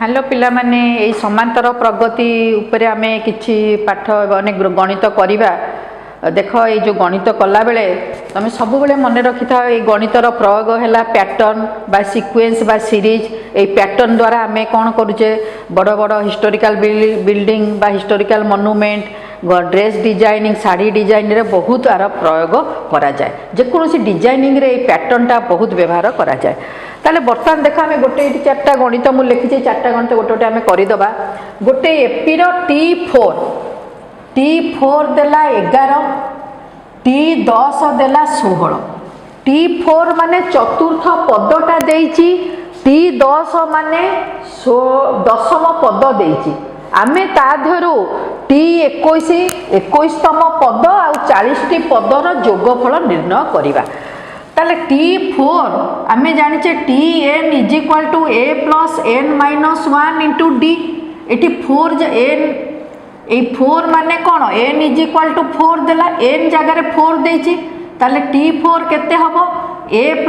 Hello पिला माने ए समांतर प्रगति उपरे आमे किछि पाठ अनेक गणित करिबा। देख ये जो गणित कला बेले तुम सब बेले मन रखि था ये गणितर प्रयोग है पैटर्न बा सीक्वेंस बा सीरीज। ये पैटर्न द्वारा आम कौन करुचे बड़ बड़ हिस्टोरिकल बिल्डिंग बा historical monument dress designing sari design रे बहुत आर प्रयोग करा जाए। जेकोसी डिजाइनिंग रे पैटर्न टा बहुत व्यवहार करा जाए। ताले बर्तमान देख आम गोटे चार्टा गणित मुझे लिखी चार्टा गणित गोटे गोटे आम करदे। गोटे एपीर T4 देला 11 T10 देला 16 T4 माने चतुर्थ पदटा देइची T10 माने दशम पद देइची। आमे ता धरु T21तम पद आ 40टी पदर जोगफल निर्णय करिबा। ताले T4 आमे जानिचे Tn = a + n - 1 * d। Eighty 4 n ए 4 माने कौन n = 4 देला n जगार 4 देइची। ताले T4 केते हबो a +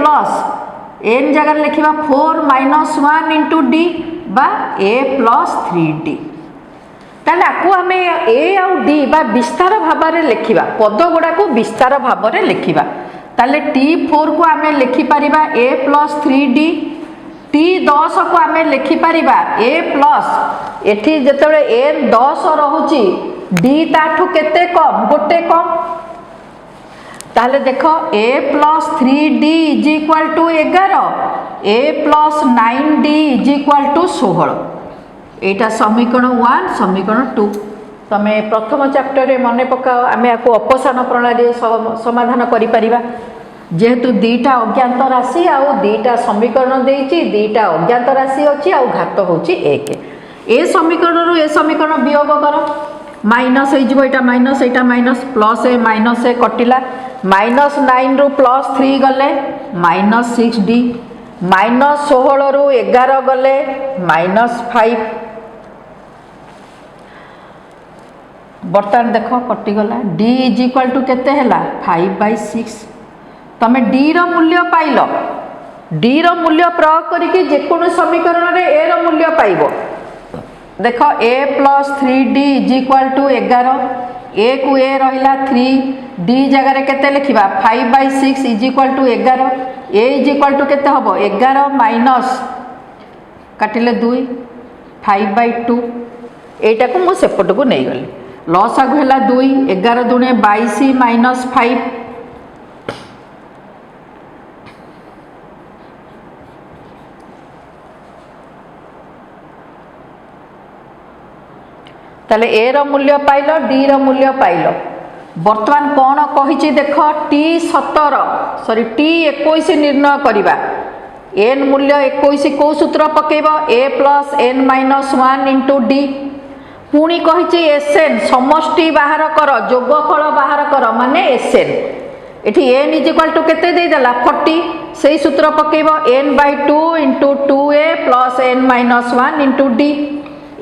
n जगार लिखिबा 4 - 1 * d बा a + 3d। ताले आकु हमें a आउ d बा विस्तार भाबरे लिखिबा पद गुडा को विस्तार भाबरे लिखिबा। ताले T4 को आमे लिखि परिबा a + 3d। T10 को आमे लिखि परिबा a प्लस एठी जेतबे n 10 रहुची d ताठू केते कम गोटे कम। ताले देखो a + 3d = 11 a + 9d = 16। एटा समीकरण 1 समीकरण 2 तमे प्रथम चैप्टर रे मने पकाओ। आमे आको अपसारण प्रणाली समाधान करि परिबा। जेहेतु दीटा अज्ञात राशि आउ दीटा समीकरण देइची दीटा अज्ञात राशि अछि आउ घात होची 1। ए समीकरण रु ए समीकरण वियोग कर माइनस हो जिवो एटा माइनस एटा माइनस प्लस ए माइनस ए कटिला -9 रु +3 गले -6d -16 रु 11 गले -5। बर्तमान देख कटिगला d = केते हैला 5/6। तमे d रो मूल्य पाइल d रो मूल्य प्रयोग करिके जेकोन समीकरण रे a रो मूल्य पाइबो। देख a + 3d = 11 a को a रहिला 3 d जगह रे केते लिखिबा 5/6 = 11 a = केते हबो 11 माइनस काटिले 2 5/2। एटा को मु सेपट को नै गली लॉस आगु हैला 2 11 दुणे 22 - 5। ताले ए रो मूल्य पाइल डी रो मूल्य पाइल। बर्तमान कौन कहिछि देख T21 निर्णय करिबा। n मूल्य 21 को सूत्र पकेबो a + n - 1 * d। पुणी कहिछि Sn समष्टि बाहर कर जोगफल बाहर कर माने Sn। एठी n = केते दे देला 40 सेही सूत्र पकेबो n/2 * 2a + n - 1 * d।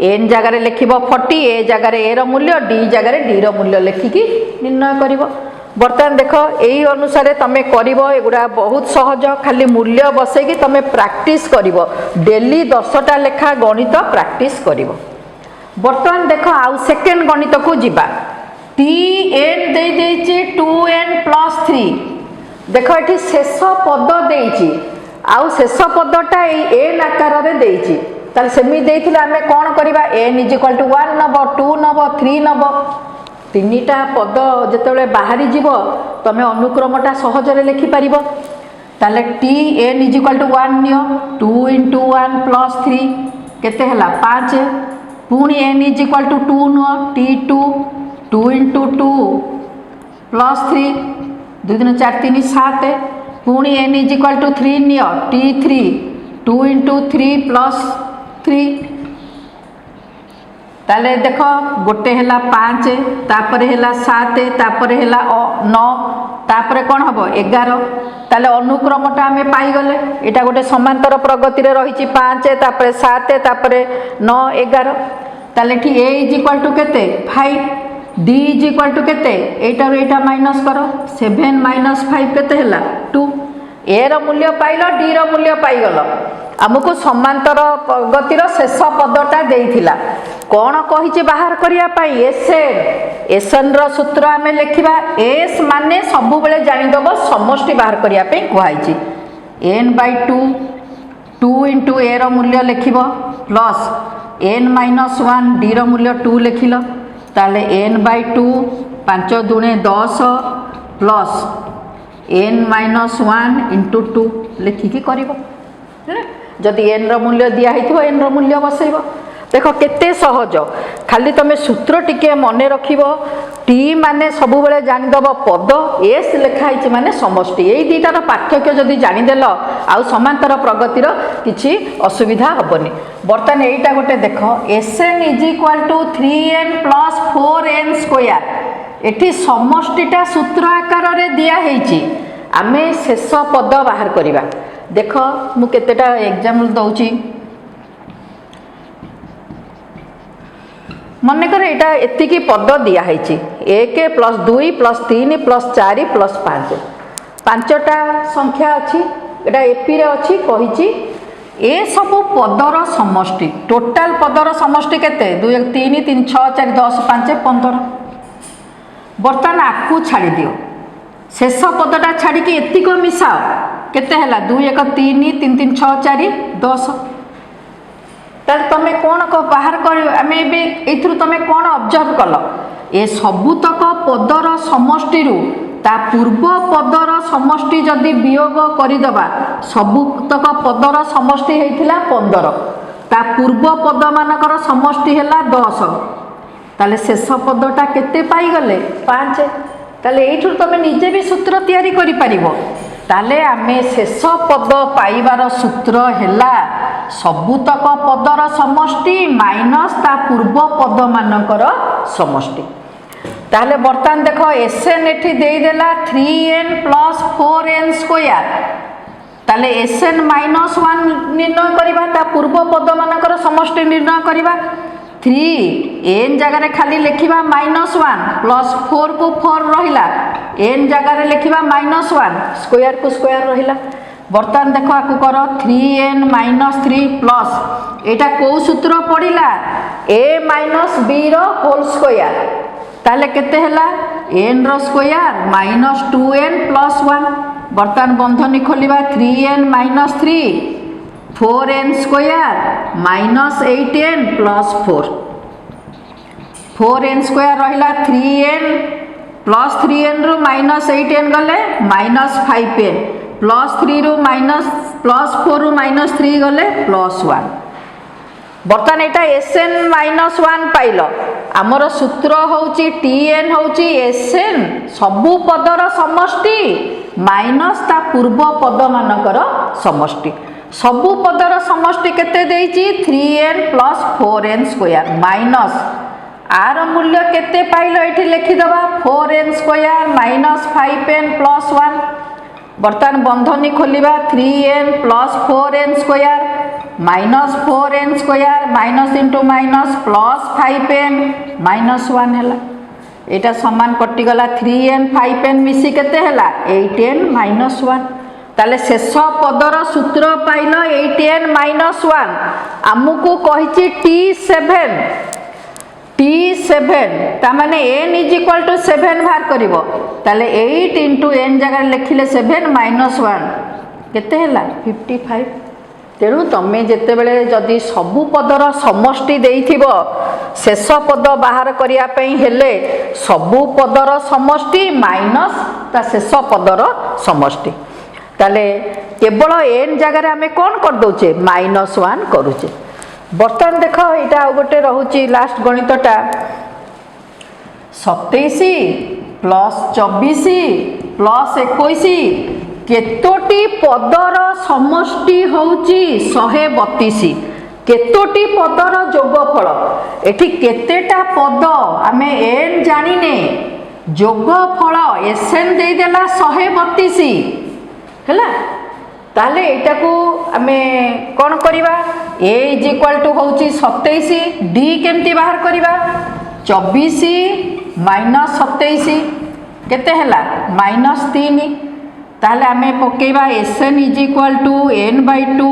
n जगार लिखिबो 40 a जगार a रो मूल्य d जगार d रो मूल्य लिखिकी निर्णय करिवो। बर्तमान देख एई अनुसार तमे करिवो एगुडा बहुत सहज खाली मूल्य बसेकी तमे प्रैक्टिस करिवो डेली 10टा लेखा गणित प्रैक्टिस करिवो। बर्तमान देख आउ सेकेंड गणित को जिबा Tn दे देछि 2n + 3। देख एठी शेष पद देछि आउ शेष पदटा ए n आकार रे देछि। ताले सेमि देथिले आमे कोन करिबा n = 1 नबो 2 नबो 3 नबो। तीनटा पद जेतेबेले बाहरी जीवो तमे अनुक्रमटा सहज रे लिखि परिबो। ताले Tn = 1 नियो 2 * 1 + 3 केते हला 5। पुणी n = 2 नो T2 2 * 2 + 3 2 3 4 3 7। पुणी n = 3 नियो T3 2 * 3 + 3। ताले देख गोटे हैला 5 तापरे हैला 7 तापरे हैला 9 तापरे कोन हबो 11। ताले अनुक्रमटा हमें पाई गले एटा गोटे समांतर प्रगति रे रहिछि 5 तापरे 7 तापरे 9 11। ताले ठी a = केते 5 d = केते एटा रो एटा माइनस करो 7 - 5 केते हैला 2। ए रो मूल्य पाइल डी रो मूल्य पाई गलो आमको समांतर प्रगतिर शेष पदटा देइथिला कौन कही बाहर करने एसएन सूत्र आम लिखा एस माने सब बेले जानीदेव समष्टि बाहर करने कहुई n by two into a रूल्य लिख plus n minus one d रूल्य 2 लिखिल ताले एन बाय 2 5 दूणे 10 plus n minus one into 2 लिखिकी कर जदि एन रूल्य दिखाई एन रूल्य बसैब देख केते सहज खाली तुम सूत्र टिके मन रख टी माने सब बेले जानीदेव पद एस लिखाई माने समष्टि यही दुईटार पार्थक्य जदि जानीदेल आउ समांतर प्रगतिर किसी असुविधा हेनी बर्तमान यहीटा गोटे देख S n is equal to 3n plus 4n square एटी समष्टिटा सूत्र आकार में दिखाई आम शेष पद बाहर करवा देख मु केतेटा एग्जाम्पल दौची मनकर यहाँ एतिकी पद दिखाई 1 प्लस 2 प्लस 3 प्लस 4 प्लस 5 पांचटा संख्या अच्छी एटा एपी रे अच्छी कही ए सब पदर समष्टि टोटाल पदर समष्टि केते 2 3 3 6 4 10 5 15 बर्तमान आपको छाड़ी दियो शेष पदटा छाड़ी एतिक मिसाओ केते हला 2 1 3 3 3 6 4 10 ताले तमे कौन बाहर कर आम तुम कौन ऑब्जर्व कल ए सबुतक पदर समष्टि ता पूर्व पदर समष्टि जदि वियोग करदे सबुतक पदर समष्टि होता 15 ता पूर्व पद मानकर समष्टि है 10 ताले शेष पदटा केते पाईगले 5 ताले एठुर तुम निजे भी सूत्र तैयारी करि परिबो ताले आमे शेष पद पाइबार सूत्र हैला सबुतक पदर समष्टि माइनस ता पूर्व पद मानकर समष्टि ताले बर्तमान देख एसएन एठी देदेला 3n प्लस 4n स्क्वायर ताले एसएन माइनस 1 निर्णय करिबा ता पूर्व पद मानकर समष्टि निर्णय करिबा 3 जगह खाली लिखा -1 प्लस 4 को 4 रहा एन जगह लिखा -1 स्क्वायर को स्क्वायर रहा बर्तमान देख आपको कर 3n - 3 प्लस एटा कौ सूत्र पड़ा a minus b whole square ताले केते हला n रो स्क्वायर -2n प्लस 1 बर्तमान बंधनी खोलिबा 3n - 3 4n square -8n plus 4n square रहा 3n प्लस 3n रु -8n गले -5n प्लस 3 रु प्लस 4 रु -3 गले +1 बर्तमान यहाँ एसएन -1 पाइल आमर सूत्र होची टीएन होची एसएन सबु पदर समष्टि माइनस ता पूर्व पद मानकर समष्टि सबु पदर समष्टि केते देइची 3n plus 4n square minus r मूल्य केते पाइल एठी लिखि दबा 4n स्क्वायर -5n प्लस 1 बर्तमान बंधनी खोलिबा 3n plus 4n square -4n square minus into minus plus 5n -1 हैला एटा समान कटिगला 3n 5n मिसी केते हैला 8n -1 ताले शेष पदर सूत्र पाइल 8n -1 आमको कहिछि T7 तामाने n इज इक्वल टू 7 बाहर करिवो ताले 8 इंटू n जगह लिखिले 7 -1 केते हैला 55 तेणु तमे जेते बेले जदि सबु पदर समष्टि देइथिबो शेष पद बाहर करिया पई हेले सबु पदर समष्टि माइनस ता शेष पदर समष्टि ताले केवल n जगह आमे कोन कर दोचे -1 करूचे बर्तमान देख यहाँ गोटे रोचे लास्ट गणितटा 27 प्लस 24 प्लस 21 केतोटी पदर समष्टि होउची 132 केतोटी पदर जोगफल एठी केतेटा पद आमे n जानिने जोगफल एसएन दे देला 132 हैला ताले एटा को आमे कोन करिबा a इज इक्वल टू होउची 27 d केमती बाहर करिबा 24 - 27 केते हैला -3 ताहले आमे पकेबा Sn is equal to n/2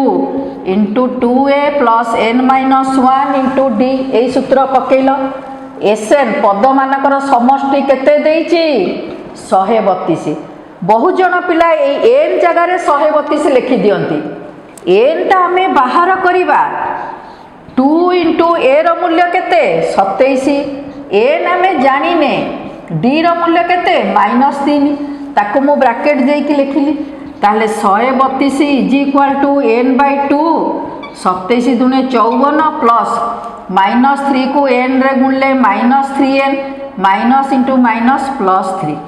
into 2a plus n-1 into d यही सूत्र पकेल Sn पद मानकर समष्टि केते देइछि 132 बहुजन पिला एन जगार 132 लिखि दियंती एन टा आमे बाहर करिबा 2 इंटू ए रो मूल्य केते 27 एन आमे जानिने डी रो मूल्य केते -3 ताको मु ब्रैकेट देकी लिखिली ताहले 132 इज इक्वल टू n/2 27 दुने 54 प्लस -3 को n रे गुणले -3n minus into minus plus 3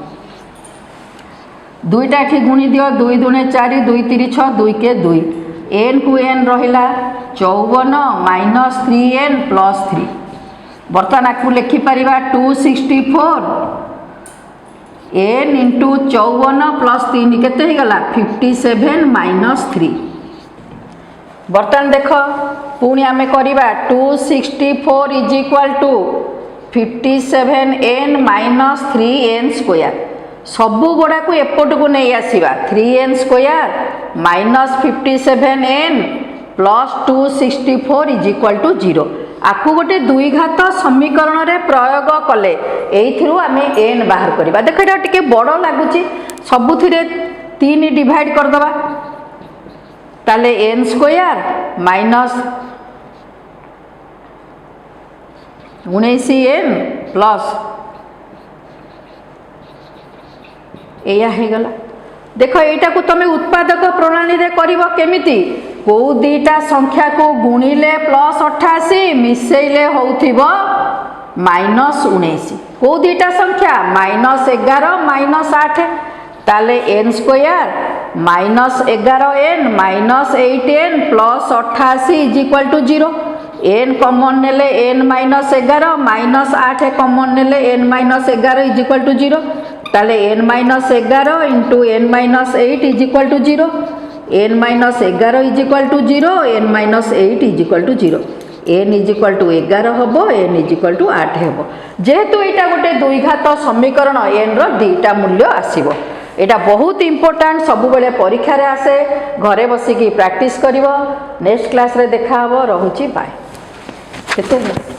दुईटा एठी गुणी दियो 2 दुने 4 2 3 6 2 के 2 n को n रहिला 54 -3n प्लस 3 बर्तमान आपको लिखि परिबा 264 n इंटू 54 प्लस 3 केते ही गला 57 -3 बर्तमान देख पुणी आमे करिबा 264 is equal to 57n -3n square सबु गुड़ा को एपट को नहीं आसीबा 3n square -57n plus 264 is equal to 0 आपको गोटे द्विघात समीकरण रे प्रयोग कले एइथिरु आमे n बाहर करबा देख एटा टिके बड़ लागुची सबुथिरे 3 डिवाइड कर दबा ताले n square minus 19n plus एया हे गला देख एटा को तमे उत्पादक प्रणाली रे करिवो केमिति को दीटा संख्या को गुणिले प्लस 88 मिसेइले होउथिबो -19 को दीटा संख्या -11 -8 ताले n square -11n -8n plus 88 is equal to 0 n common नेले n -11 -8 कॉमन नेले n -11 इज इक्वल टू 0 ताले n -11 into n -8 is equal to 0 n -11 is equal to 0 n -8 is equal to 0 n is equal to 11 हबो n is equal to 8 हबो जेहेतु एटा गोटे द्विघात समीकरण n रो दुईटा मूल्य आसीबो एटा बहुत इंपोर्टेंट सब बेले परीक्षा रे आसे घरे बसी की प्रैक्टिस करिवो नेक्स्ट क्लास रे देखा हबो रहूची बाय केते